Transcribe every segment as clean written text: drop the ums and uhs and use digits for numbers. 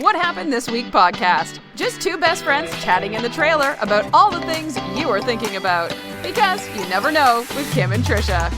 What Happened This Week podcast. Just two best friends chatting in the trailer about all the things you are thinking about. Because you never know with Kim and Trisha.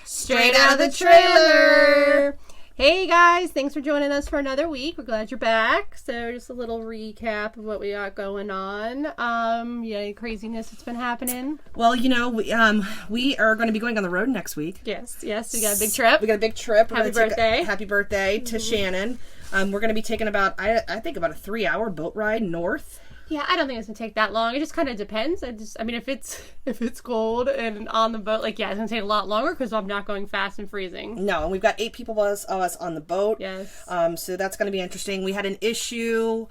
Straight out of the trailer! Hey guys, thanks for joining us for another week. We're glad you're back. So just a little recap of what we got going on. Any craziness that's been happening? Well, you know, we are going to be going on the road next week. Yes, we got a big trip. We got a big trip. Happy birthday. Happy birthday to Shannon. We're going to be taking about a 3-hour boat ride north. Yeah, I don't think it's gonna take that long. It just kind of depends. I mean, if it's cold and on the boat, it's gonna take a lot longer because I'm not going fast and freezing. No, and we've got 8 people of us on the boat. Yes. So that's gonna be interesting. We had an issue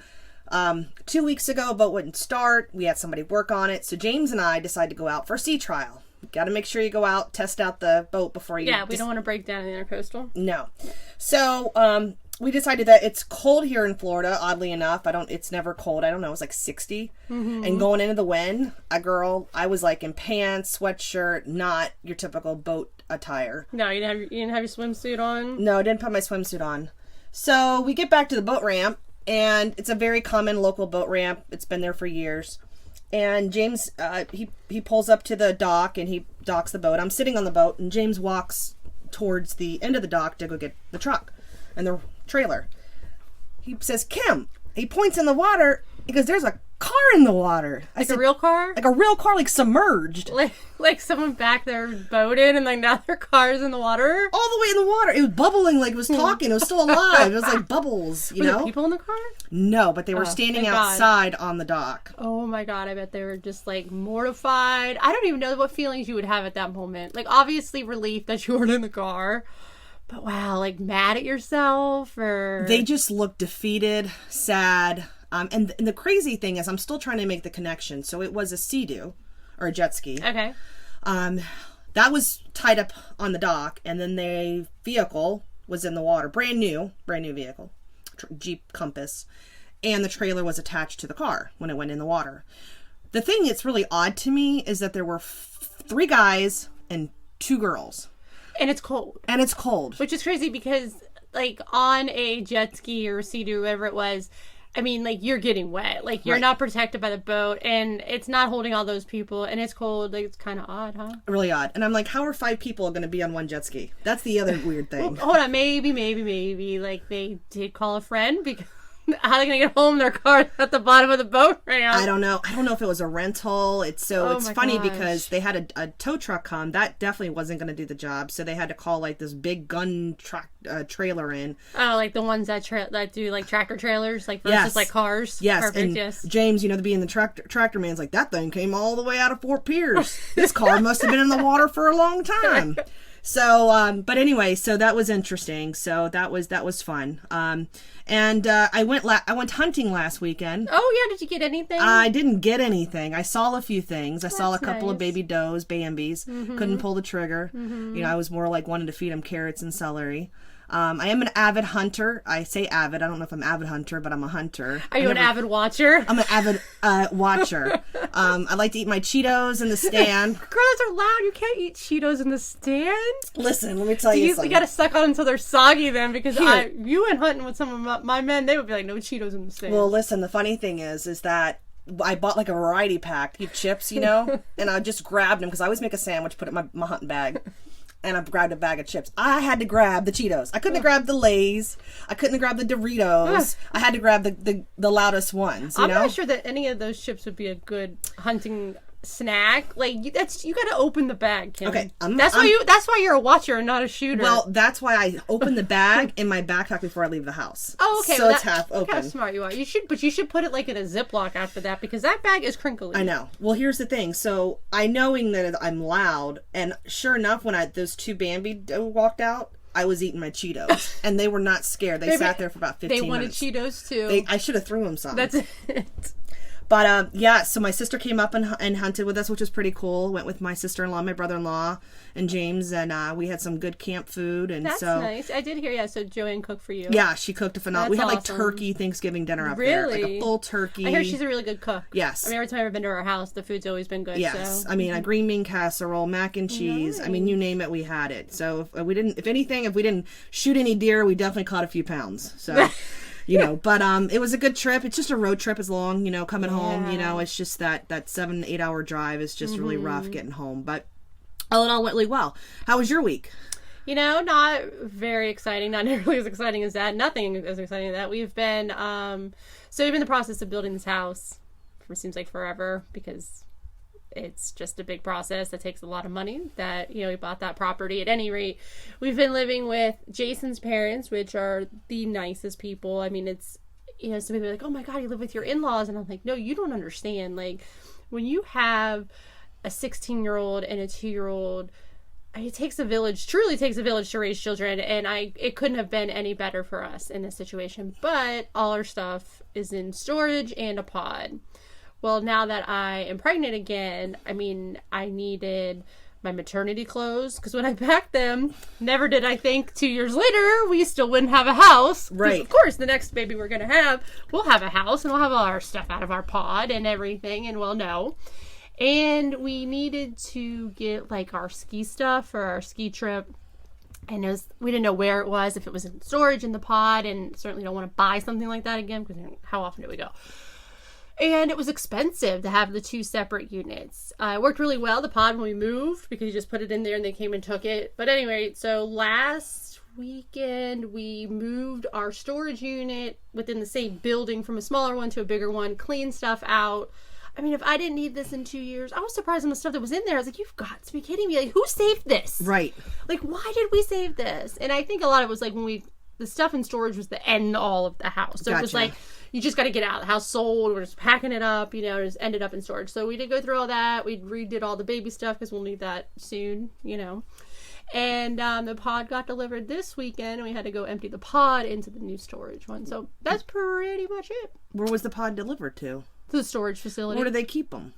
2 weeks ago. A boat wouldn't start. We had somebody work on it. So James and I decided to go out for a sea trial. Got to make sure you go out, test out the boat before you. Yeah, we don't want to break down in the intercoastal. No. So we decided that it's cold here in Florida, oddly enough. It's never cold. I don't know, it was like 60. Mm-hmm. And going into the wind, I was like in pants, sweatshirt, not your typical boat attire. No, you didn't have your swimsuit on? No, I didn't put my swimsuit on. So we get back to the boat ramp, and it's a very common local boat ramp. It's been there for years. And James, he pulls up to the dock, and he docks the boat. I'm sitting on the boat, and James walks towards the end of the dock to go get the truck and the trailer. He says, "Kim," he points in the water. He goes, "There's a car in the water." I said, a real car? Like a real car, like submerged. Like someone back there boated and now their car's in the water? All the way in the water. It was bubbling like it was talking. It was still alive. It was like bubbles, you know? Were there people in the car? No, but they were standing outside on the dock. Oh my God, I bet they were just mortified. I don't even know what feelings you would have at that moment. Obviously relief that you weren't in the car. But wow, mad at yourself or... They just looked defeated, sad. And the crazy thing is I'm still trying to make the connection. So it was a Sea-Doo or a jet ski. Okay. That was tied up on the dock, and then the vehicle was in the water. Brand new vehicle. Jeep Compass. And the trailer was attached to the car when it went in the water. The thing that's really odd to me is that there were 3 guys and 2 girls. And it's cold. Which is crazy because, on a jet ski or Sea-Doo, whatever it was, I mean, you're getting wet. You're not protected by the boat, and it's not holding all those people, and it's cold. It's kind of odd, huh? Really odd. And I'm like, how are 5 people going to be on one jet ski? That's the other weird thing. Well, hold on. Maybe. They did call a friend because... How are they going to get home? Their car at the bottom of the boat ramp. I don't know if it was a rental. It's funny because they had a tow truck come. That definitely wasn't going to do the job. So they had to call this big gun truck trailer in. Oh, the ones that do tractor trailers, versus cars. Yes, perfect. And yes. James, being the tractor man's like, that thing came all the way out of Fort Pierce. This car must have been in the water for a long time. So, but anyway, so that was interesting. So that was fun. And I went hunting last weekend. Oh yeah, did you get anything? I didn't get anything. I saw a few things. I saw a couple of nice. baby does, Bambis. Mm-hmm. Couldn't pull the trigger. Mm-hmm. I was more wanting to feed them carrots and celery. I am an avid hunter. I say avid. I don't know if I'm an avid hunter, but I'm a hunter. Are you an avid watcher? I'm an avid watcher. I like to eat my Cheetos in the stand. Girl, those are loud. You can't eat Cheetos in the stand. Listen, let me tell you something. You gotta suck on until they're soggy then, because you went hunting with some of my men, they would be like, no Cheetos in the stand. Well, listen, the funny thing is that I bought a variety pack of chips, and I just grabbed them because I always make a sandwich, put it in my hunting bag. And I grabbed a bag of chips. I had to grab the Cheetos. I couldn't have grabbed the Lays. I couldn't have grabbed the Doritos. I had to grab the loudest ones. I'm not sure that any of those chips would be a good hunting snack. You got to open the bag, Kim. Okay, that's why you're a watcher and not a shooter. Well, that's why I open the bag in my backpack before I leave the house. Oh, okay. So it's half open. Look how smart you are. You should put it in a Ziploc after that, because that bag is crinkly. I know. Well, here's the thing. So knowing that I'm loud, and sure enough, when those 2 Bambi walked out, I was eating my Cheetos, and they were not scared. They sat there for about 15 minutes. They wanted Cheetos too. I should have threw them some. That's it. But yeah, so my sister came up and hunted with us, which was pretty cool. Went with my sister-in-law, my brother-in-law, and James, and we had some good camp food. And That's so nice. I did hear, yeah, so Joanne cooked for you. yeah, she cooked a phenomenal. We That's had like awesome. turkey Thanksgiving dinner up there, like a full turkey. I hear she's a really good cook. Yes. I mean, every time I've ever been to her house, the food's always been good. Yes, So. I mean a green bean casserole, mac and cheese. I mean, you name it, we had it. So if we didn't shoot any deer, we definitely caught a few pounds. So, but it was a good trip. It's just a road trip, as long, coming home. It's just that 7-8 hour drive is just really rough getting home. But all in all, went really well. How was your week? Not very exciting. Not nearly as exciting as that. Nothing as exciting as that. We've been in the process of building this house for seems like forever, because it's just a big process that takes a lot of money. That we bought that property. At any rate, we've been living with Jason's parents, which are the nicest people. I mean, it's some people are like, oh my god, you live with your in-laws, and I'm like, no, you don't understand. Like, when you have a 16-year-old and a 2-year-old, it takes a village, truly takes a village to raise children, and it couldn't have been any better for us in this situation. But all our stuff is in storage and a pod. Well, now that I am pregnant again, I mean, I needed my maternity clothes, because when I packed them, never did I think 2 years later we still wouldn't have a house. Right. Of course, the next baby we're going to have, we'll have a house, and we'll have all our stuff out of our pod and everything, and we'll know. And we needed to get like our ski stuff for our ski trip. And we didn't know where it was, if it was in storage in the pod, and certainly don't want to buy something like that again, because how often do we go? And it was expensive to have the 2 separate units. It worked really well, the pod, when we moved, because you just put it in there and they came and took it. But anyway, so last weekend we moved our storage unit within the same building from a smaller one to a bigger one, cleaned stuff out. I mean, if I didn't need this in 2 years, I was surprised on the stuff that was in there. I was like, you've got to be kidding me. Like, who saved this? Right. Like, why did we save this? And I think a lot of it was like the stuff in storage was the end all of the house. So It was like, you just got to get out. The house sold. We're just packing it up, just ended up in storage. So we did go through all that. We redid all the baby stuff, because we'll need that soon, And the pod got delivered this weekend, and we had to go empty the pod into the new storage one. So that's pretty much it. Where was the pod delivered to? To the storage facility. Where do they keep them?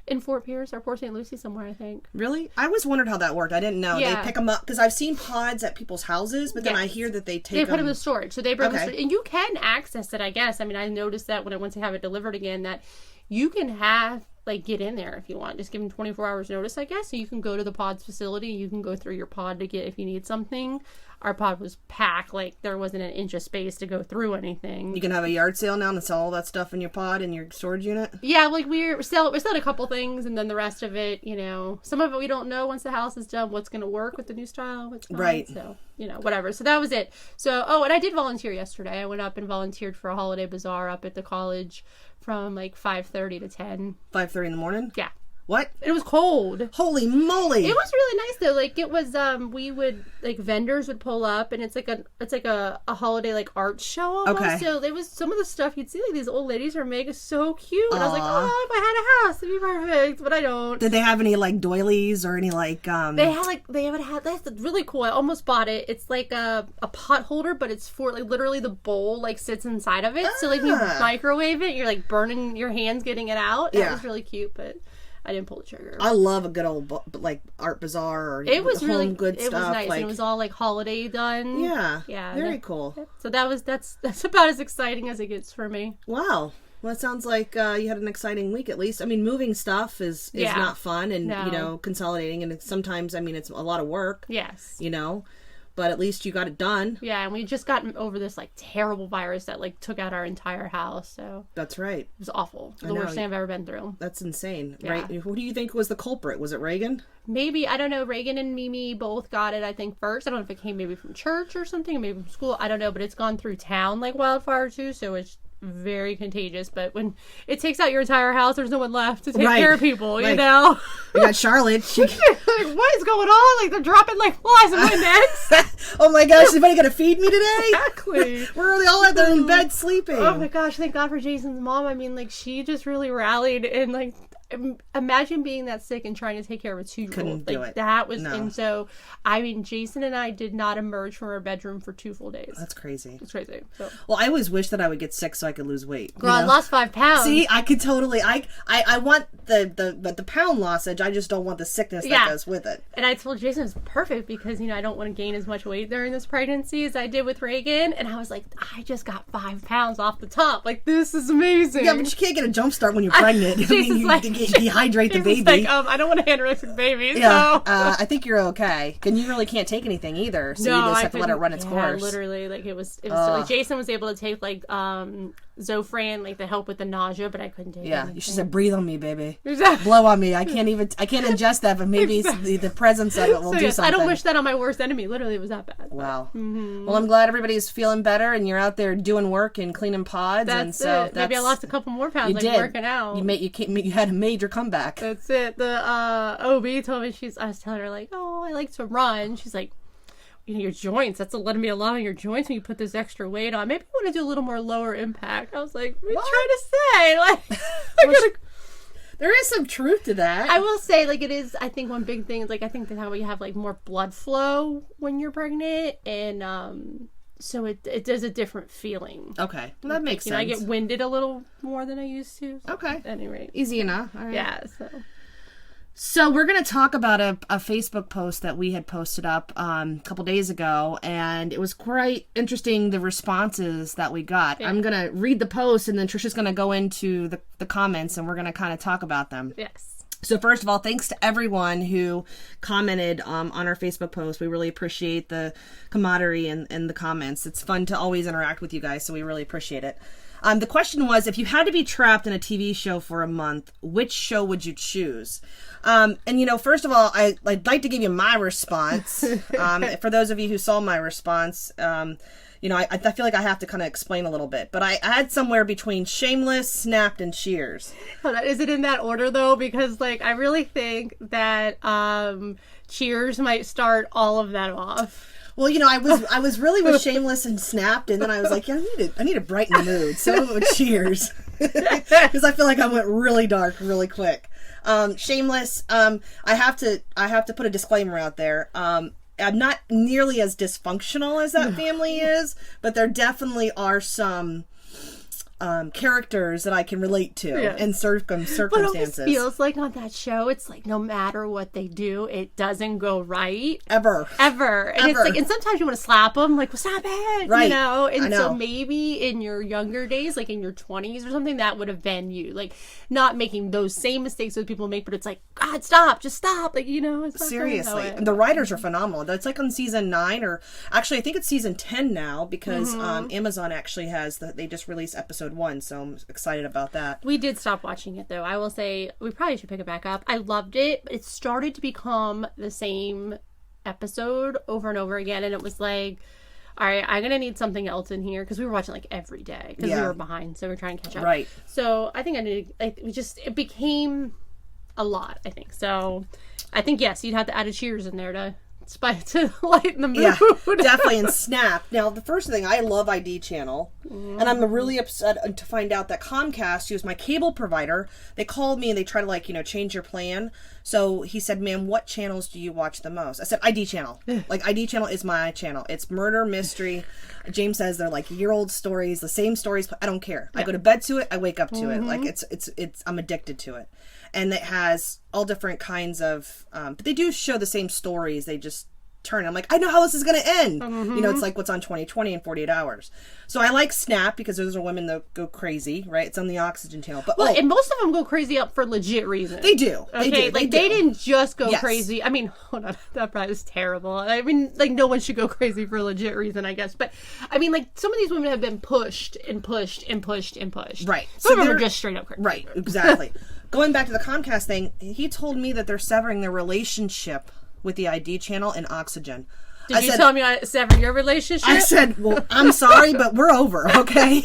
In Fort Pierce or Port St. Lucie somewhere, I think. Really? I always wondered how that worked. I didn't know. Yeah. They pick them up, because I've seen pods at people's houses, but then I hear that they take They put them in storage. So they bring them, Okay. and you can access it, I guess. I mean, I noticed that when I went to have it delivered again, that you can get in there if you want. Just give them 24 hours notice, I guess. So you can go to the pod's facility. You can go through your pod to get, if you need something. Our pod was packed. Like, there wasn't an inch of space to go through anything. You can have a yard sale now and sell all that stuff in your pod in your storage unit? Yeah, like we selling a couple things, and then the rest of it, some of it we don't know once the house is done what's going to work with the new style, what's not. Right. So, whatever. So that was it. So, and I did volunteer yesterday. I went up and volunteered for a holiday bazaar up at the college from like 5:30 to 10. 5:30 in the morning? Yeah. What? It was cold. Holy moly! It was really nice though. Like, it was we would, like, vendors would pull up, and it's like a holiday, like, art show almost. Okay. So there was some of the stuff you'd see, like, these old ladies are making so cute. And I was like, Aw. oh, if I had a house, it'd be perfect, but I don't. Did they have any like doilies or any like That's really cool. I almost bought it. It's like a pot holder, but it's for, like, literally the bowl, like, sits inside of it. So, like, you microwave it, you're, like, burning your hands getting it out. That was really cute, but I didn't pull the trigger. I love a good old like art bazaar or it was home really good it stuff. was nice, like, and it was all like holiday done. Yeah, very cool. So that's about as exciting as it gets for me. Wow. Well, it sounds like you had an exciting week at least. I mean, moving stuff is not fun, and consolidating, and sometimes, I mean, it's a lot of work. Yes. But at least you got it done. Yeah, and we just gotten over this, like, terrible virus that, like, took out our entire house. So that's right. It was awful. The worst thing I've ever been through. That's insane, Yeah. right? Who do you think was the culprit? Was it Reagan? Maybe, I don't know. Reagan and Mimi both got it, I think, first. I don't know if it came maybe from church or something, or maybe from school. I don't know, but it's gone through town like wildfire too, so it's very contagious. But when it takes out your entire house, there's no one left to take care of people, you know? We got Charlotte. She... like, what is going on? Like, they're dropping like flies in my necks. Oh my gosh, is anybody gonna feed me today? Exactly. We're all out there in bed sleeping. Oh my gosh, thank God for Jason's mom. I mean, like, she just really rallied, and like, imagine being that sick and trying to take care of a 2-year-old. Couldn't do it. That was, No. and so, I mean, Jason and I did not emerge from our bedroom for 2 full days. That's crazy. It's crazy. So. Well, I always wish that I would get sick so I could lose weight. Girl, I lost 5 pounds. See, I could totally. I want the pound lossage. I just don't want the sickness that goes with it. And I told Jason it's perfect because, I don't want to gain as much weight during this pregnancy as I did with Reagan. And I was like, I just got 5 pounds off the top. Like, this is amazing. Yeah, but you can't get a jump start when you're pregnant. Jason's you like- dehydrate the baby. Like, I don't want a anorexic baby. Yeah, So. I think you're okay. And you really can't take anything either, so you just have to let it run its course. Literally, like it was like Jason was able to take like Zofran, like to help with the nausea, but I couldn't take it. Yeah, you should say, breathe on me, baby. Exactly. Blow on me. I can't ingest that, but maybe the presence of it will do something. I don't wish that on my worst enemy. Literally, it was that bad. Wow. Well, I'm glad everybody's feeling better and you're out there doing work and cleaning pods. That's and so it. Maybe I lost a couple more pounds, You like did. working out. You had a major comeback. That's it. The OB told me I was telling her like, oh, I like to run. She's like, your joints, that's letting me allow your joints when you put this extra weight on. Maybe I want to do a little more lower impact. I was like, what are you trying to say? Like, There is some truth to that. I will say, like, it is, I think one big thing is, like, I think that's how you have, like, more blood flow when you're pregnant, and, so it does a different feeling. Okay. Well, that makes sense. I get winded a little more than I used to. So Okay. At any rate. Easy enough. All right. Yeah, So we're going to talk about a Facebook post that we had posted up a couple days ago, and it was quite interesting, the responses that we got. Yeah. I'm going to read the post, and then Trisha's going to go into the comments, and we're going to kind of talk about them. Yes. So first of all, thanks to everyone who commented on our Facebook post. We really appreciate the camaraderie and the comments. It's fun to always interact with you guys, so we really appreciate it. The question was, if you had to be trapped in a TV show for a month, which show would you choose? And, first of all, I'd like to give you my response. For those of you who saw my response, I feel like I have to kind of explain a little bit. But I had somewhere between Shameless, Snapped, and Cheers. Hold on. Is it in that order, though? Because, like, I really think that Cheers might start all of that off. Well, I was really with Shameless and Snapped, and then I was like, yeah, I need to brighten the mood. So I went with Cheers. Because I feel like I went really dark really quick. Shameless, I have to put a disclaimer out there. I'm not nearly as dysfunctional as that family is, but there definitely are some characters that I can relate to in circumstances. But it always feels like on that show, it's like no matter what they do, it doesn't go right. Ever. And it's like, and sometimes you want to slap them, like, well, stop it, right. And I know. so maybe in your younger days, like in your 20s or something, that would have been you, like not making those same mistakes that people make, but it's like, God, stop, just stop, like, it's not seriously. The writers are phenomenal. It's like on season 9, or actually I think it's season 10 now, because Amazon actually has they just released episode 1, so I'm excited about that. We did stop watching it, though. I will say we probably should pick it back up. I loved it, but it started to become the same episode over and over again, and it was like, all right, I'm gonna need something else in here, because we were watching like every day because we were behind, so we're trying to catch up. Right. So I think I needed, like, it became a lot, I think. So I think, yes, you'd have to add a Cheers in there to lighten the mood. Yeah, definitely. And Snap. Now, the first thing, I love ID Channel, and I'm really upset to find out that Comcast, who's my cable provider, they called me and they tried to change your plan. So he said, ma'am, what channels do you watch the most? I said, ID Channel. Like, ID Channel is my channel. It's murder, mystery. James says they're like year-old stories, the same stories. I don't care. I go to bed to it. I wake up to it. Like, it's I'm addicted to it. And it has all different kinds of, but they do show the same stories. They just turn. I'm like, I know how this is going to end. It's like what's on 20/20 in 48 hours. So I like Snap because those are women that go crazy, right? It's on the Oxygen channel. But and most of them go crazy up for legit reasons. They do. Okay, they didn't just go crazy. I mean, hold on, that probably is terrible. I mean, like, no one should go crazy for a legit reason, I guess. But I mean, like, some of these women have been pushed and pushed and pushed and pushed. Right. Some of them are just straight up crazy. Right. Exactly. Going back to the Comcast thing, he told me that they're severing their relationship with the ID Channel and Oxygen. Did you tell me I sever your relationship? I said, well, I'm sorry, but we're over, okay?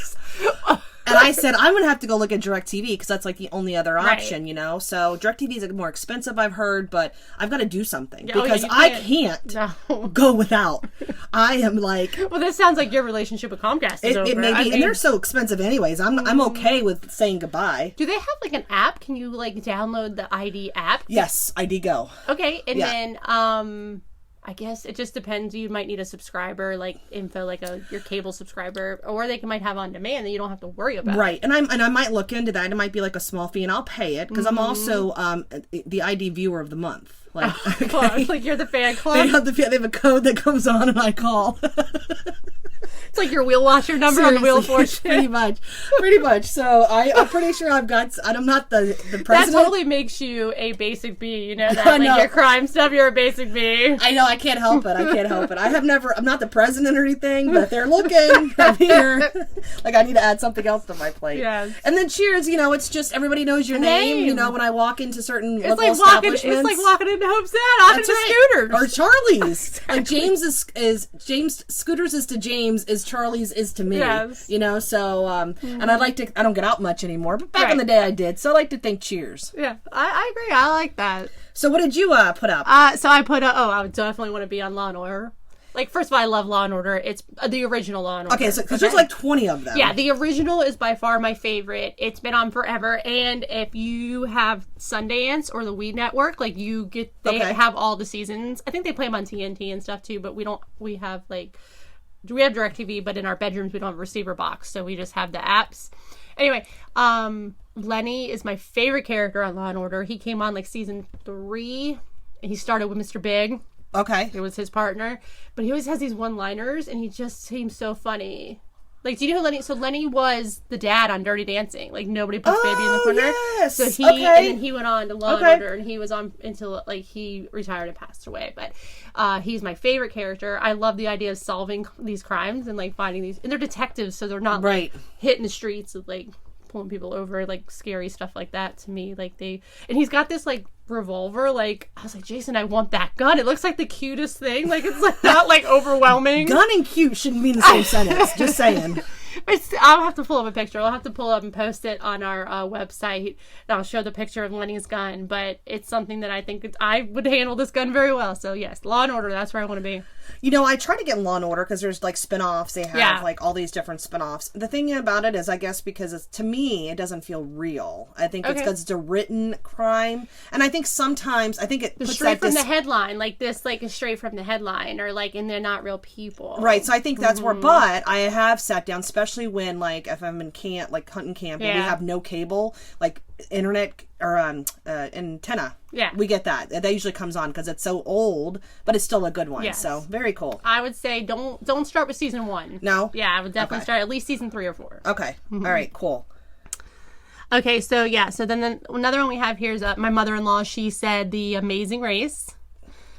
And I said, I'm going to have to go look at DirecTV because that's like the only other option, you know? So DirecTV is more expensive, I've heard, but I've got to do something because I can't go without. I am like... Well, this sounds like your relationship with Comcast is over. It may be, and they're so expensive anyways. I'm okay with saying goodbye. Do they have like an app? Can you like download the ID app? Yes, ID Go. Okay, and then I guess it just depends. You might need a subscriber like info, like your cable subscriber, or they might have on demand that you don't have to worry about. Right, and I might look into that. It might be like a small fee, and I'll pay it because I'm also the ID viewer of the month. Like, okay. Like you're the fan club. They have a code that comes on, and I call. It's like your wheel washer number. Seriously, on the Wheel of Fortune. Pretty much. So I'm pretty sure I'm not the president. That totally makes you a basic B. You know that, like your crime stuff. You're a basic B. I know. I can't help it. I'm not the president or anything, but they're looking. I'm here. Like I need to add something else to my plate. Yes. And then Cheers. You know, it's just everybody knows your name. You know, when I walk into certain local establishments, it's like walking into Hope's Ed. Scooters or Charlie's. Like James is James Scooters is to James is Charlie's is to me. Yes. You know, so and I don't get out much anymore, but back in the day I did. So I like to think Cheers. Yeah, I agree. I like that. So what did you put up? So I put I would definitely want to be on Law and Order. Like, first of all, I love Law and Order. It's the original Law and Order. Okay, so because there's like 20 of them. Yeah, the original is by far my favorite. It's been on forever, and if you have Sundance or the Weed Network, like they have all the seasons. I think they play them on TNT and stuff too, but we have DirecTV, but in our bedrooms we don't have a receiver box, so we just have the apps. Anyway, Lenny is my favorite character on Law and Order. He came on like season 3, and he started with Mr. Big. Okay. It was his partner. But he always has these one-liners, and he just seems so funny. Like, do you know who Lenny... So Lenny was the dad on Dirty Dancing. Like, Nobody Puts Baby in the Corner. Yes. So and then he went on to Law and Order, and he was on until, like, he retired and passed away. But he's my favorite character. I love the idea of solving these crimes and, like, finding these... And they're detectives, so they're not, like, hitting the streets with, like, pulling people over, like, scary stuff like that to me. Like, and he's got this, like, revolver. Like, I was like, Jason, I want that gun. It looks like the cutest thing. Like, it's like not like overwhelming. Gun and cute shouldn't be in the same sentence. Just saying. I'll have to pull up a picture. I'll have to pull up and post it on our website. And I'll show the picture of Lenny's gun. But it's something that I think I would handle this gun very well. So yes, Law and Order. That's where I want to be. You know, I try to get Law and Order because there's like spin-offs. They have like all these different spin-offs. The thing about it is, I guess, because to me, it doesn't feel real. I think it's because it's a written crime. And I think sometimes, it puts straight from the headline. Like this, like is straight from the headline, or like, and they're not real people. Right. So I think that's where, but I have sat down, especially when like, if I'm in camp, like hunting camp, and we have no cable, like internet or antenna. Yeah. We get that. That usually comes on because it's so old, but it's still a good one. Yes. So very cool. I would say don't start with season 1. No? Yeah, I would definitely start at least season 3 or 4. Okay. Mm-hmm. All right, cool. Okay, so then another one we have here is my mother-in-law. She said The Amazing Race.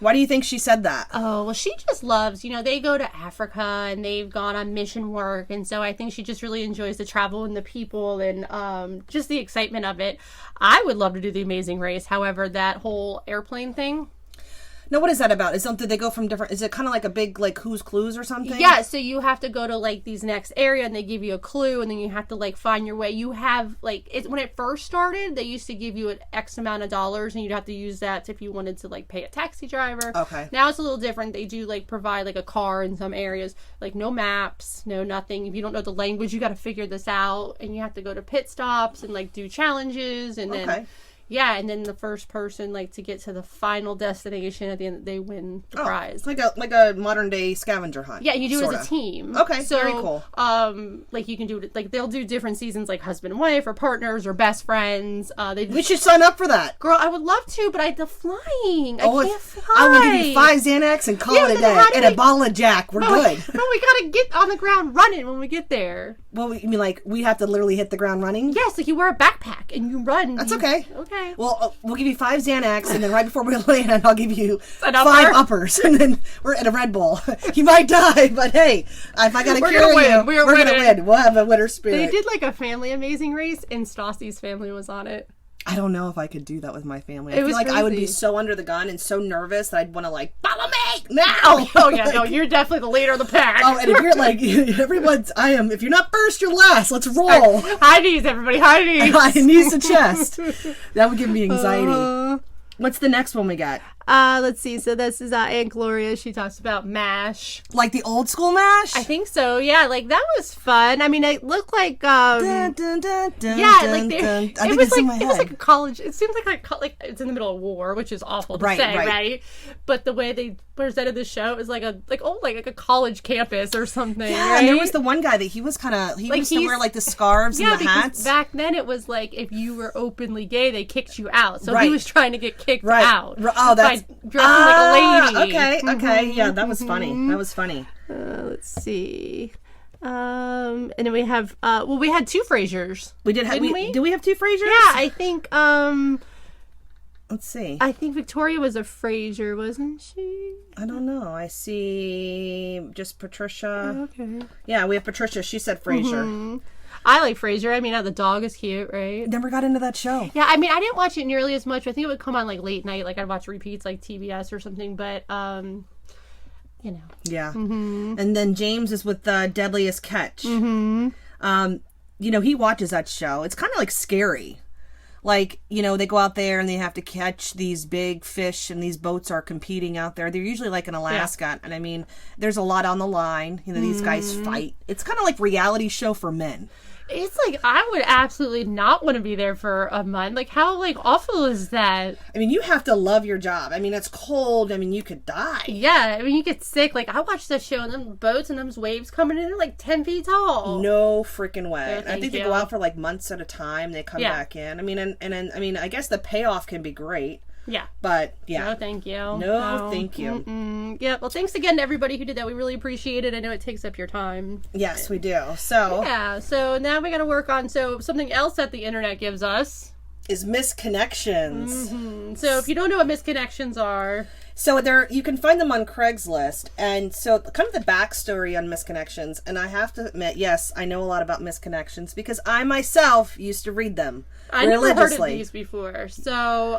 Why do you think she said that? Oh, well, she just loves, they go to Africa and they've gone on mission work. And so I think she just really enjoys the travel and the people and just the excitement of it. I would love to do The Amazing Race. However, that whole airplane thing. No, what is that about? Did they go from different... Is it kind of like a big, like, Who's Clues or something? Yeah, so you have to go to, like, these next area, and they give you a clue, and then you have to, like, find your way. You have, like... when it first started, they used to give you an X amount of dollars, and you'd have to use that if you wanted to, like, pay a taxi driver. Okay. Now it's a little different. They do, like, provide, like, a car in some areas. Like, no maps, no nothing. If you don't know the language, you got to figure this out, and you have to go to pit stops and, like, do challenges, and then... Okay. Yeah, and then the first person, like, to get to the final destination at the end, they win the prize. It's like a modern day scavenger hunt. Yeah, you do it as a team. Okay, so, very cool. Like, you can do it, like, they'll do different seasons, like husband and wife, or partners, or best friends. We should sign up for that. Girl, I would love to, but the flying. I can't fly. I will give you 5 Xanax and call it a day. And a bottle of Jack. We're good. No, we gotta get on the ground running when we get there. Well, you mean like we have to literally hit the ground running? Yes, like you wear a backpack and you run. That's okay. Okay. Well, we'll give you 5 Xanax, and then right before we land, I'll give you 5 uppers, and then we're at a Red Bull. You might die, but hey, if I gotta carry you, we're gonna win. We'll have a winner spirit. They did like a family Amazing Race, and Stassi's family was on it. I don't know if I could do that with my family. I It feel was like I would be crazy. so under the gun and so nervous that I'd want to like, follow me now. Oh yeah, no, you're definitely the leader of the pack. Oh, and if you're like, if you're not first, you're last. Let's roll. High knees, everybody, high knees. Knees to chest. That would give me anxiety. What's the next one we got? Let's see. So this is Aunt Gloria. She talks about MASH. Like the old school MASH? I think so. Yeah, like that was fun. I mean, it looked like Dun, dun, dun, dun, yeah, dun, like dun. it I think was it's in like my it was head. like a college. It seems like it's in the middle of war, which is awful to Right, say, right. right? But the way they presented the show is like a college campus or something. Yeah, right? and there was the one guy that he was kind of, he Like, used to he's- wear like the scarves yeah, and the because hats. back then it was like if you were openly gay, they kicked you out. So Right. he was trying to get kicked Right. out. Oh, that's by dressing like a lady. Okay. Yeah, that was funny. That was funny. Let's see. And then we have we had two Frasers. We did have. Didn't we? Did we have two Frasers? Yeah, I think Let's see. I think Victoria was a Fraser, wasn't she? I don't know. I see just Patricia. Okay. Yeah, we have Patricia. She said Frasier. I like Fraser. I mean, the dog is cute, right? Never got into that show. Yeah, I mean, I didn't watch it nearly as much. I think it would come on like late night, like I'd watch repeats, like TBS or something. But you know. Yeah. And then James is with Deadliest Catch. You know, he watches that show. It's kind of like scary. Like, you know, they go out there and they have to catch these big fish and these boats are competing out there. They're usually like in Alaska. And I mean, there's a lot on the line. You know, these guys fight. It's kind of like reality show for men. It's like I would absolutely not want to be there for a month. Like how awful is that? I mean, you have to love your job. I mean, it's cold. I mean, you could die. Yeah, I mean you get sick. Like I watched that show and them boats and them waves coming in, they're like 10 feet tall. No freaking way. No, I thank think they you. go out for like months at a time. They come Yeah. back in. I mean, and I mean, I guess the payoff can be great, Yeah. but yeah. No, thank you. No, thank you. Yeah, well, thanks again to everybody who did that. We really appreciate it. I know it takes up your time. Yes, we do. So, Yeah, so now we got to work on something else that the internet gives us. is misconnections. So if you don't know what misconnections are, So you can find them on Craigslist, and so kind of the backstory on misconnections. And I have to admit, yes, I know a lot about misconnections because I myself used to read them I never heard of religiously. these before. So,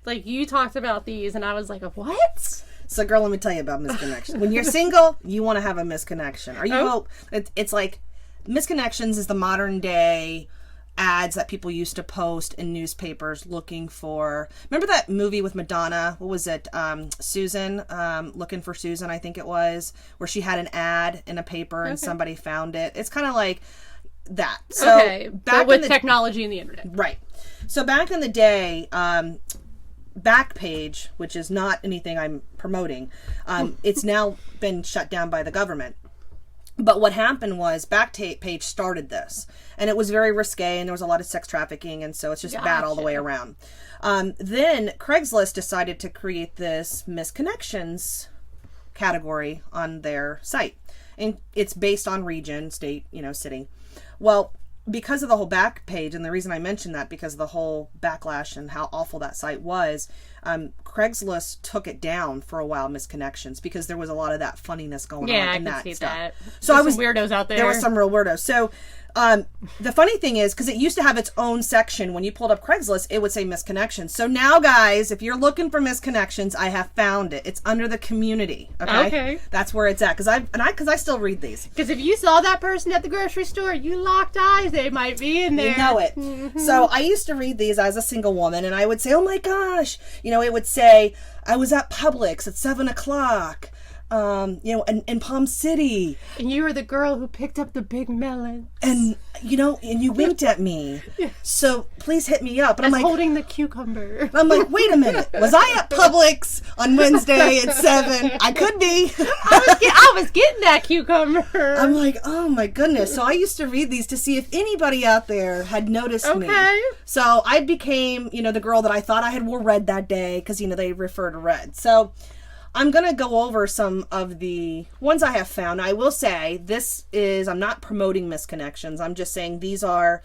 like you talked about these, and I was like, what? So, girl, let me tell you about misconnection. When you're single, you want to have a misconnection. Or you Oh. it's like misconnections is the modern day ads that people used to post in newspapers looking for. Remember that movie with Madonna? What was it? Susan, Looking for Susan, I think it was, where she had an ad in a paper and somebody found it. It's kind of like that. So Okay, but with technology and the internet. right. So back in the day, Backpage, which is not anything I'm promoting, it's now been shut down by the government. But what happened was Backpage started this, and it was very risque, and there was a lot of sex trafficking, and so it's just bad all the way around. Then Craigslist decided to create this misconnections category on their site, and it's based on region, state, city. Well, because of the whole Backpage, and the reason I mentioned that because of the whole backlash and how awful that site was, Craigslist took it down for a while, misconnections, because there was a lot of that funniness going Yeah, on I in can that see stuff. that. So There's some weirdos out there. There were some real weirdos. So the funny thing is, because it used to have its own section, when you pulled up Craigslist, it would say misconnections. So now, guys, if you're looking for misconnections, I have found it. It's under the community. Okay. That's where it's at. Because I still read these. Because if you saw that person at the grocery store, you locked eyes, they might be in there. You know it. So I used to read these as a single woman, and I would say, oh my gosh, it would say, I was at Publix at 7:00, in Palm City. And you were the girl who picked up the big melon. And, and you winked at me. So please hit me up. And I'm like, holding the cucumber. wait a minute. Was I at Publix on Wednesday at 7? I could be. I was getting that cucumber. I'm like, oh my goodness. So I used to read these to see if anybody out there had noticed me. Okay. So I became, the girl that I thought I had wore red that day because, they refer to red. So I'm going to go over some of the ones I have found. I will say I'm not promoting misconnections. I'm just saying these are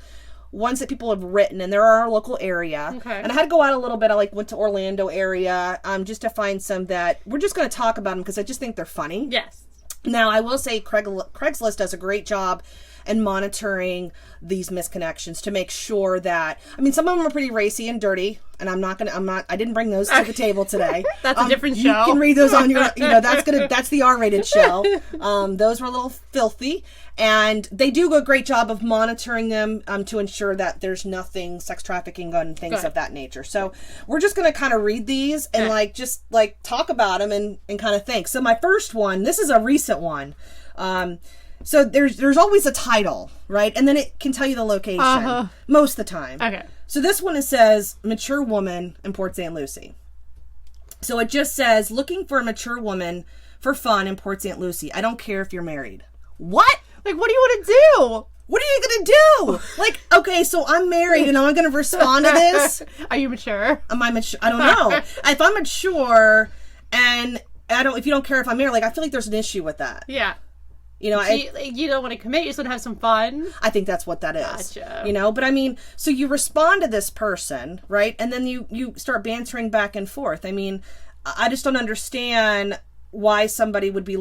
ones that people have written, and they're our local area. Okay. And I had to go out a little bit. I went to Orlando area just to find some that we're just going to talk about them because I just think they're funny. Yes. Now, I will say Craigslist does a great job and monitoring these misconnections to make sure that, I mean, some of them are pretty racy and dirty, and I didn't bring those to the table today. That's a different show. You can read those on your, that's the R-rated show. Those were a little filthy, and they do a great job of monitoring them to ensure that there's nothing sex trafficking and things of that nature. So we're just going to kind of read these and just talk about them and kind of think. So my first one, this is a recent one. So there's always a title, right? And then it can tell you the location most of the time. Okay. So this one, it says mature woman in Port St. Lucie. So it just says looking for a mature woman for fun in Port St. Lucie. I don't care if you're married. What? Like, what do you want to do? What are you going to do? Like, okay, so I'm married and I'm going to respond to this. Are you mature? Am I mature? I don't know. If I'm mature and if you don't care if I'm married, I feel like there's an issue with that. Yeah. You know, you don't want to commit, you just want to have some fun. I think that's what that is. Gotcha. But I mean, so you respond to this person, right? And then you start bantering back and forth. I mean, I just don't understand why somebody would be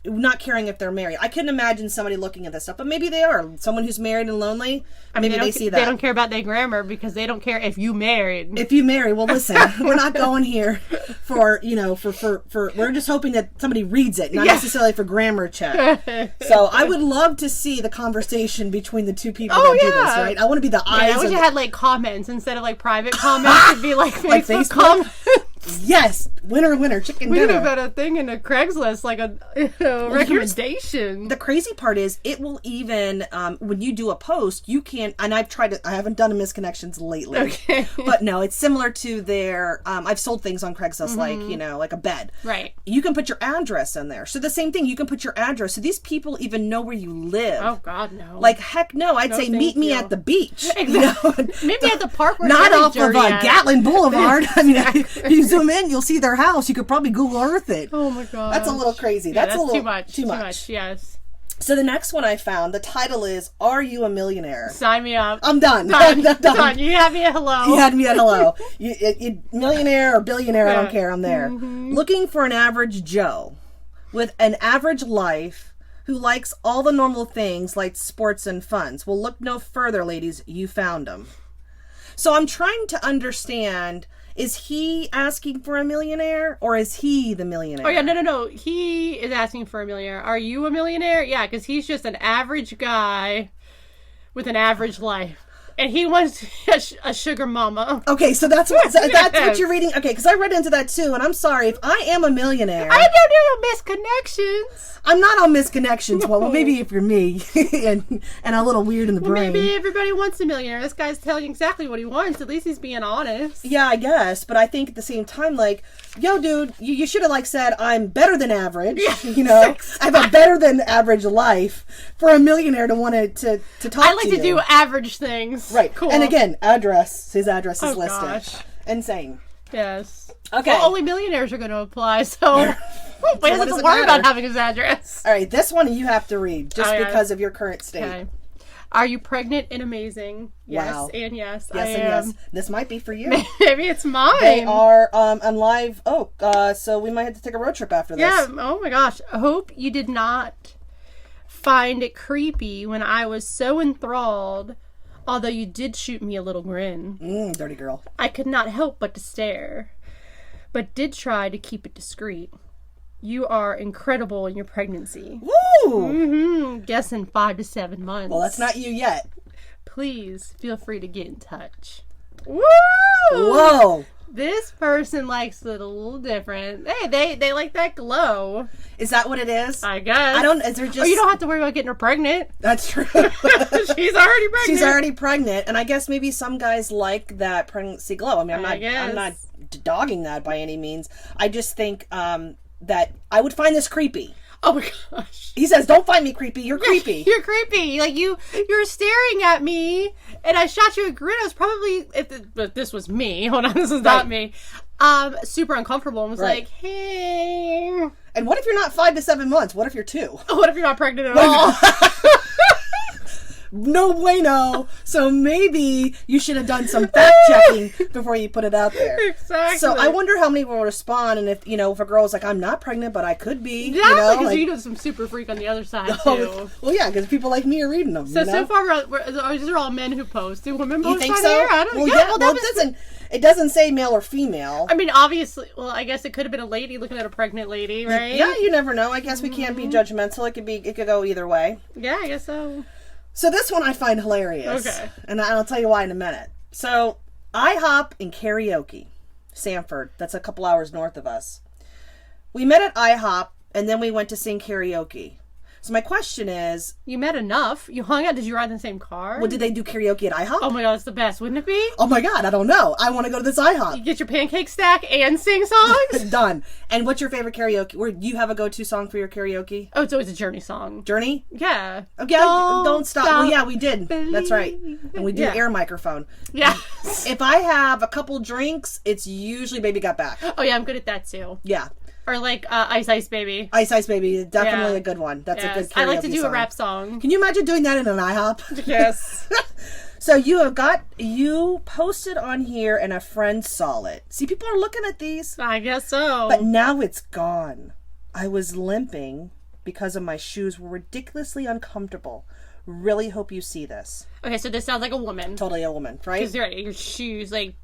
not caring if they're married. I couldn't imagine somebody looking at this stuff, but maybe they are. Someone who's married and lonely, maybe they see that. They don't care about their grammar because they don't care if you married. If you marry, well, listen, we're not going here for we're just hoping that somebody reads it, not necessarily for grammar check. So I would love to see the conversation between the two people that do this, right? I want to be the eyes. I wish it had comments instead of private comments. It'd be Facebook comments. Yes, winner, chicken dinner. We could have had a thing in a Craigslist, a recommendation. The crazy part is, it will even when you do a post, you can. And I haven't done a misconnections lately. Okay, but no, it's similar to their. I've sold things on Craigslist, like a bed. Right. You can put your address in there. So the same thing, you can put your address. So these people even know where you live. Oh God, no. Heck no. I'd say meet me at the beach. Exactly. Maybe at the park. Where not off of Gatlin Boulevard. I mean, if you zoom in, you'll see their house. You could probably Google Earth it. Oh my God. That's a little crazy. Yeah, that's a little too much. Yes. So the next one I found, the title is "Are You a Millionaire?" Sign me up. I'm done. Done. You had me at hello. You had me at hello. You millionaire or billionaire, I don't care. I'm there. Looking for an average Joe with an average life who likes all the normal things like sports and funs. Well, look no further, ladies. You found him. So I'm trying to understand, is he asking for a millionaire or is he the millionaire? Oh, yeah, no. He is asking for a millionaire. Are you a millionaire? Yeah, because he's just an average guy with an average life. And he wants a sugar mama. Okay, so that's what you're reading. Okay, because I read into that too, and I'm sorry, if I am a millionaire... I don't do misconnections. I'm not on misconnections. Well, maybe if you're me and a little weird in the brain. Maybe everybody wants a millionaire. This guy's telling you exactly what he wants. At least he's being honest. Yeah, I guess. But I think at the same time, yo, dude, you should have said, I'm better than average. I have a better than average life for a millionaire to want to talk to you. I like to do average things. Right. Cool. And again, his address is listed. Gosh. Insane. Yes. Okay. Well, only millionaires are going to apply, so we don't have to worry about having his address. All right, this one you have to read just because of your current state. Okay. Are you pregnant and amazing? Yes, wow. And yes. Yes, and yes. This might be for you. Maybe it's mine. They are on live so we might have to take a road trip after this. Yeah, oh my gosh. I hope you did not find it creepy when I was so enthralled, although you did shoot me a little grin. Dirty girl. I could not help but to stare, but did try to keep it discreet. You are incredible in your pregnancy. Woo! Guessing 5 to 7 months. Well, that's not you yet. Please feel free to get in touch. Woo! Whoa! This person likes it a little different. Hey, they like that glow. Is that what it is? I guess. Is there just... Oh, you don't have to worry about getting her pregnant. That's true. She's already pregnant. She's already pregnant, and I guess maybe some guys like that pregnancy glow. I mean, I'm not dogging that by any means. I just think that I would find this creepy. Oh my gosh. He says, don't find me creepy. You're creepy. You're creepy. You're staring at me, and I shot you a grin. I was probably, but this was me. Hold on, this is not me. Super uncomfortable. And was like, hey. And what if you're not 5 to 7 months? What if you're 2? What if you're not pregnant at all? No bueno. So maybe you should have done some fact checking before you put it out there. Exactly. So I wonder how many will respond, and if if a girl's like, I'm not pregnant, but I could be. Yeah, because like, you know some super freak on the other side too. well, yeah, because people like me are reading them. So far, these are all men who post. Do women post you think on so? here? I don't know. Well, it doesn't say male or female. I mean, obviously, well, I guess it could have been a lady looking at a pregnant lady, right? Yeah, you never know. I guess we can't be judgmental. It could go either way. Yeah, I guess so. So this one I find hilarious. Okay. And I'll tell you why in a minute. So, IHOP in Karaoke, Sanford. That's a couple hours north of us. We met at IHOP, and then we went to sing karaoke. So my question is... You met enough. You hung out. Did you ride in the same car? Well, did they do karaoke at IHOP? Oh my god, it's the best, wouldn't it be? Oh my god, I don't know. I want to go to this IHOP. You get your pancake stack and sing songs? Done. And what's your favorite karaoke? Or do you have a go-to song for your karaoke? Oh, it's always a Journey song. Journey? Yeah. Okay, don't stop. Well, yeah, we did. That's right. And we do Yeah. air microphone. Yeah. If I have a couple drinks, it's usually Baby Got Back. Oh yeah, I'm good at that too. Yeah. Or like Ice Ice Baby. Ice Ice Baby, definitely Yeah. a good one. That's Yes. a good karaoke I like to do song. a rap song. Can you imagine doing that in an IHOP? Yes. So you posted on here and a friend saw it. See, people are looking at these. I guess so. But now it's gone. I was limping because of my shoes were ridiculously uncomfortable. Really hope you see this. Okay, so this sounds like a woman. Totally a woman, right? Because your shoes, like,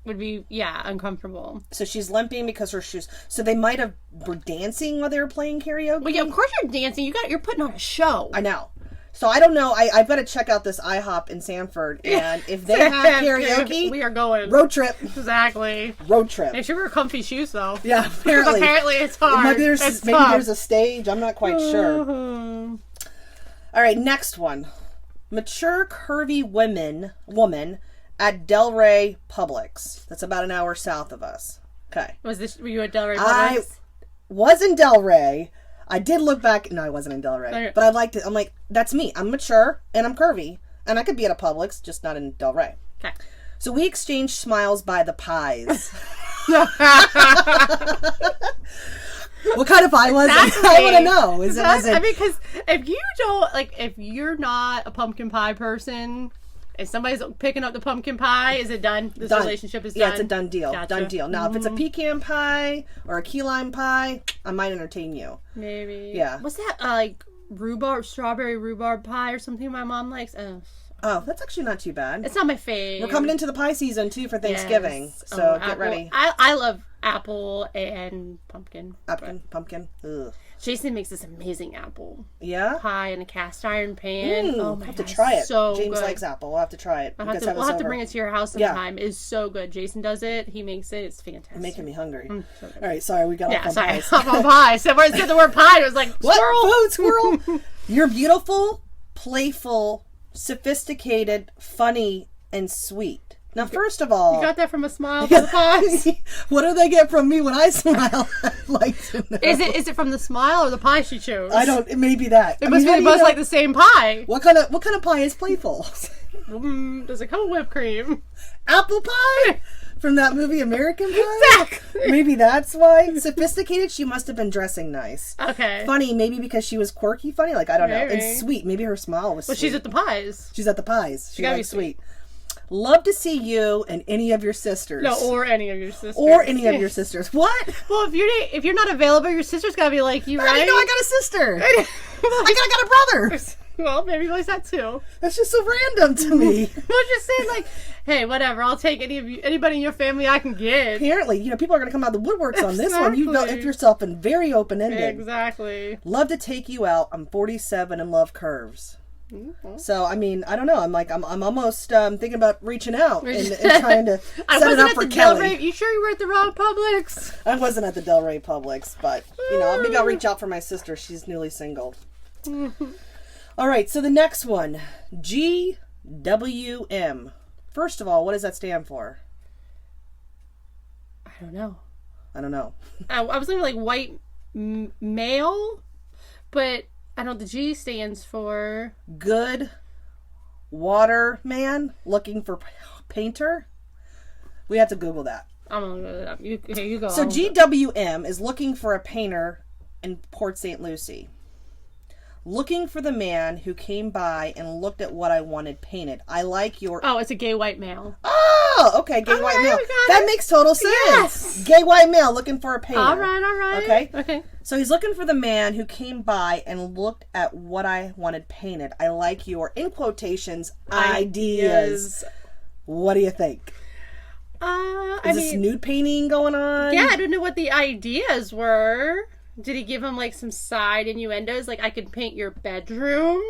would be, uncomfortable. So she's limping because her shoes. So they might have were dancing while they were playing karaoke. Well, yeah, of course you're dancing. You're putting on a show. I know. So I don't know. I've got to check out this IHOP in Sanford, and if they have karaoke, we are going. road trip. Exactly. Road trip. Make sure we're comfy shoes, though. Yeah, apparently. Apparently it's hard. Maybe there's It's maybe tough. there's a stage. I'm not quite sure. Mhm. All right, next one. Mature curvy woman at Delray Publix. That's about an hour south of us. Okay. Were you at Delray I Publix? was in Delray. I did look back. No, I wasn't in Delray. Okay. But I liked it. I'm like, that's me. I'm mature and I'm curvy. And I could be at a Publix, just not in Delray. Okay. So we exchanged smiles by the pies. What kind of pie was it? Exactly. I want to know. Was it? I mean, because if you don't, like, if you're not a pumpkin pie person, if somebody's picking up the pumpkin pie, is it done? This done. relationship is done? Yeah, it's a done deal. Gotcha. Done deal. Now, if it's a pecan pie or a key lime pie, I might entertain you. Maybe. Yeah. What's that, strawberry rhubarb pie or something my mom likes? Oh, that's actually not too bad. It's not my fave. We're coming into the pie season, too, for Thanksgiving. Yes. So get Apple. ready. I love apple and pumpkin. Pumpkin. Ugh. Jason makes this amazing apple Yeah? pie in a cast iron pan. Oh my I'll have god, to try it. So James good. likes apple. We'll have to try it. We'll You have guys to, we'll us have to over. bring it to your house Yeah. sometime. It's so good. Jason does it. He makes it. It's fantastic. Making me hungry. so good. All right, sorry, we got off Yeah, on sorry. pies. Hop on pie. So where it said the word pie, it was like, What? squirrel. Food squirrel? You're beautiful, playful, sophisticated, funny, and sweet. Now, first of all, You got that from a smile for the pies? what do they get from me when I smile? I'd like to know. Is it from the smile or the pie she chose? I don't. It may be that. It must be both like the same pie. What kind of pie is playful? Does it come with whipped cream? Apple pie from that movie American Pie. Exactly. Maybe that's why. Sophisticated. She must have been dressing nice. Okay. Funny, maybe because she was quirky. Funny, like I don't know. Maybe. And sweet. Maybe her smile was. But sweet. she's at the pies. She's at the pies. She gotta be likes sweet. Love to see you and any of your sisters. No, or any of your sisters. Or any of your sisters. What? Well, if you're not available, your sister's gotta be like you, I right? didn't know I got a sister. I got a brother. Well, maybe like that too. That's just so random to me. Well, just saying, like, hey, whatever. I'll take anybody in your family I can get. Apparently, people are going to come out of the woodworks on this one. You Exactly. left yourself in very open-ended. Exactly. Love to take you out. I'm 47 and love curves. So, I mean, I don't know. I'm almost thinking about reaching out and trying to I set it wasn't up at for the Kelly. Delray. You sure you were at the wrong Publix? I wasn't at the Delray Publix, but, maybe I'll reach out for my sister. She's newly single. All right, so the next one, GWM. First of all, what does that stand for? I don't know. I don't know. I was thinking like white male, but I don't know. The G stands for Good water man looking for painter. We have to Google that. I'm gonna look it up. You go. So GWM is looking for a painter in Port St. Lucie. Looking for the man who came by and looked at what I wanted painted. I like your... Oh, it's a gay white male. Oh, okay, gay white male. That makes total sense. Yes. Gay white male looking for a painter. All right. Okay. So he's looking for the man who came by and looked at what I wanted painted. I like your, in quotations, ideas. What do you think? Is this nude painting going on? Yeah, I don't know what the ideas were. Did he give him like some side innuendos? Like, I could paint your bedroom?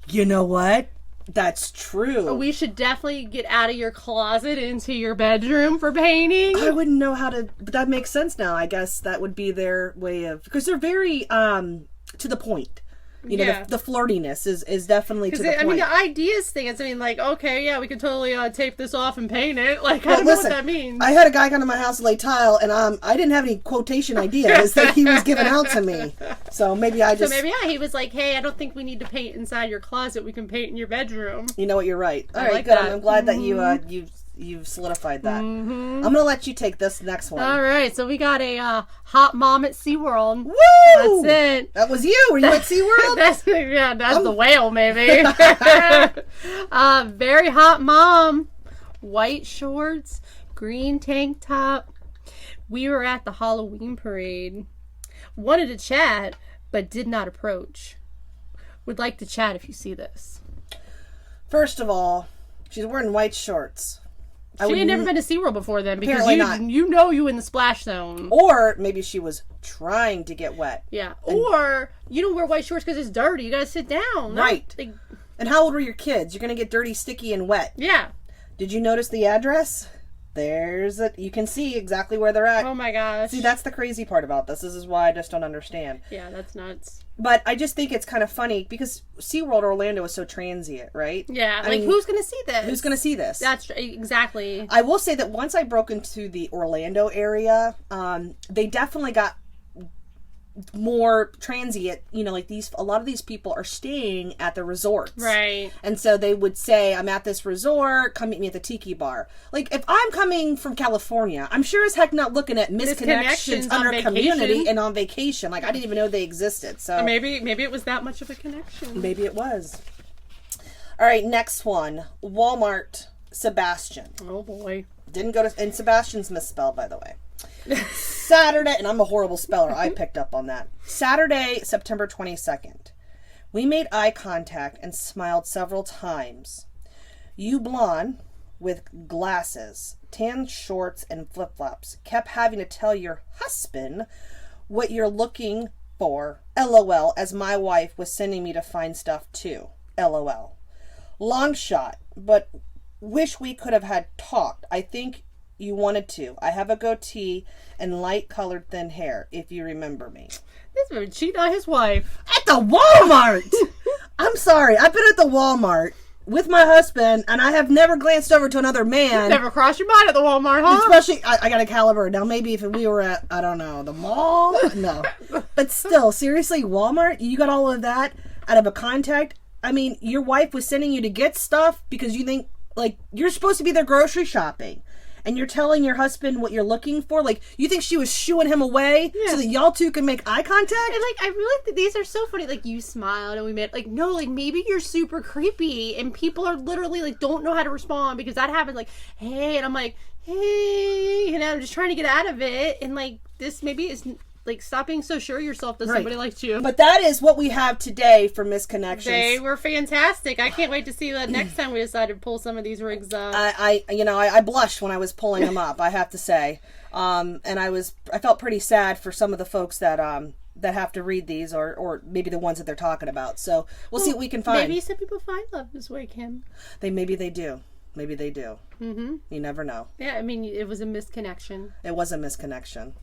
You know what? That's true. We should definitely get out of your closet into your bedroom for painting. I wouldn't know how to, but that makes sense now. I guess that would be their way of, because they're very to the point. You know, the flirtiness is definitely to the point. I mean, the ideas thing is, like, okay, yeah, we can totally tape this off and paint it. Like, I don't know what that means. I had a guy come to my house to lay tile, and I didn't have any quotation ideas that he was giving out to me. So maybe he was like, hey, I don't think we need to paint inside your closet. We can paint in your bedroom. You know what? You're right. All I right, like good. that. I'm glad that you've solidified that. I'm going to let you take this next one. All right, so we got a hot mom at SeaWorld. Woo! That's it. That was you. Were you at SeaWorld? That's the whale, maybe. Very hot mom. White shorts, green tank top. We were at the Halloween parade. Wanted to chat, but did not approach. Would like to chat if you see this. First of all, she's wearing white shorts. She had never been to SeaWorld before then, because Apparently you in the splash zone. Or maybe she was trying to get wet. Yeah. Or you don't wear white shorts because it's dirty. You gotta sit down. Right. And how old were your kids? You're gonna get dirty, sticky, and wet. Yeah. Did you notice the address? You can see exactly where they're at. Oh my gosh. See, that's the crazy part about this. This is why I just don't understand. Yeah, that's nuts. But I just think it's kind of funny because SeaWorld Orlando is so transient, right? Yeah, I mean, who's going to see this? Who's going to see this? That's exactly. I will say that once I broke into the Orlando area, they definitely got more transient, like a lot of these people are staying at the resorts. Right. And so they would say, I'm at this resort, come meet me at the Tiki Bar. Like, if I'm coming from California, I'm sure as heck not looking at misconnections under community and on vacation. Like, I didn't even know they existed. So maybe it was that much of a connection. Maybe it was. All right, next one. Walmart Sebastian. Oh boy. Didn't go to, and Sebastian's misspelled, by the way. Saturday, and I'm a horrible speller, I picked up on that. Saturday, September 22nd. We made eye contact and smiled several times. You blonde, with glasses, tan shorts, and flip-flops, kept having to tell your husband what you're looking for, LOL, as my wife was sending me to find stuff too, LOL. Long shot, but wish we could have had talked. I think you wanted to. I have a goatee and light-colored thin hair, if you remember me. This would cheat on his wife. At the Walmart! I'm sorry. I've been at the Walmart with my husband, and I have never glanced over to another man. Never crossed your mind at the Walmart, huh? Especially, I got a caliber. Now, maybe if we were at, I don't know, the mall? No. But still, seriously, Walmart? You got all of that out of a contact? I mean, your wife was sending you to get stuff because you think, you're supposed to be there grocery shopping. And you're telling your husband what you're looking for? Like, you think she was shooing him away so that y'all two can make eye contact? And, I really think these are so funny. You smiled and we met. No, maybe you're super creepy and people are literally, don't know how to respond because that happens. Hey, and I'm like, hey, I'm just trying to get out of it. And, this maybe is... stop being so sure of yourself that somebody likes you. But that is what we have today for Misconnections. They were fantastic. I can't wait to see that next time we decide to pull some of these rigs up. I blushed when I was pulling them up, I have to say. And I felt pretty sad for some of the folks that have to read these or maybe the ones that they're talking about. So we'll see what we can find. Maybe some people find love this way, Kim. Maybe they do. Mm-hmm. You never know. Yeah, it was a misconnection. It was a misconnection.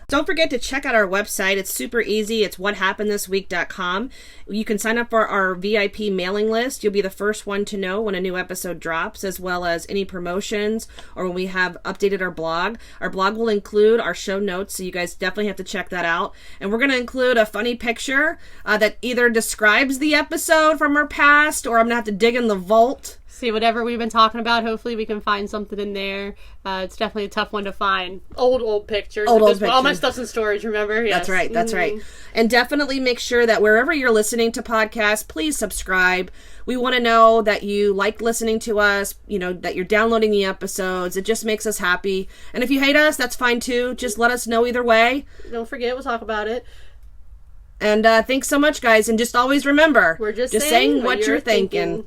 Don't forget to check out our website. It's super easy. It's whathappenedthisweek.com. You can sign up for our VIP mailing list. You'll be the first one to know when a new episode drops, as well as any promotions or when we have updated our blog. Our blog will include our show notes, so you guys definitely have to check that out. And we're going to include a funny picture that either describes the episode from our past, or I'm going to have to dig in the vault see whatever we've been talking about. Hopefully we can find something in there. It's definitely a tough one to find. Old pictures. Old pictures. All my pictures. stuff's in storage, remember? Yes. That's right. And definitely make sure that wherever you're listening to podcasts, please subscribe. We want to know that you like listening to us, that you're downloading the episodes. It just makes us happy. And if you hate us, that's fine too. Just let us know either way. Don't forget, we'll talk about it. And thanks so much, guys. And just always remember, We're just saying what you're thinking.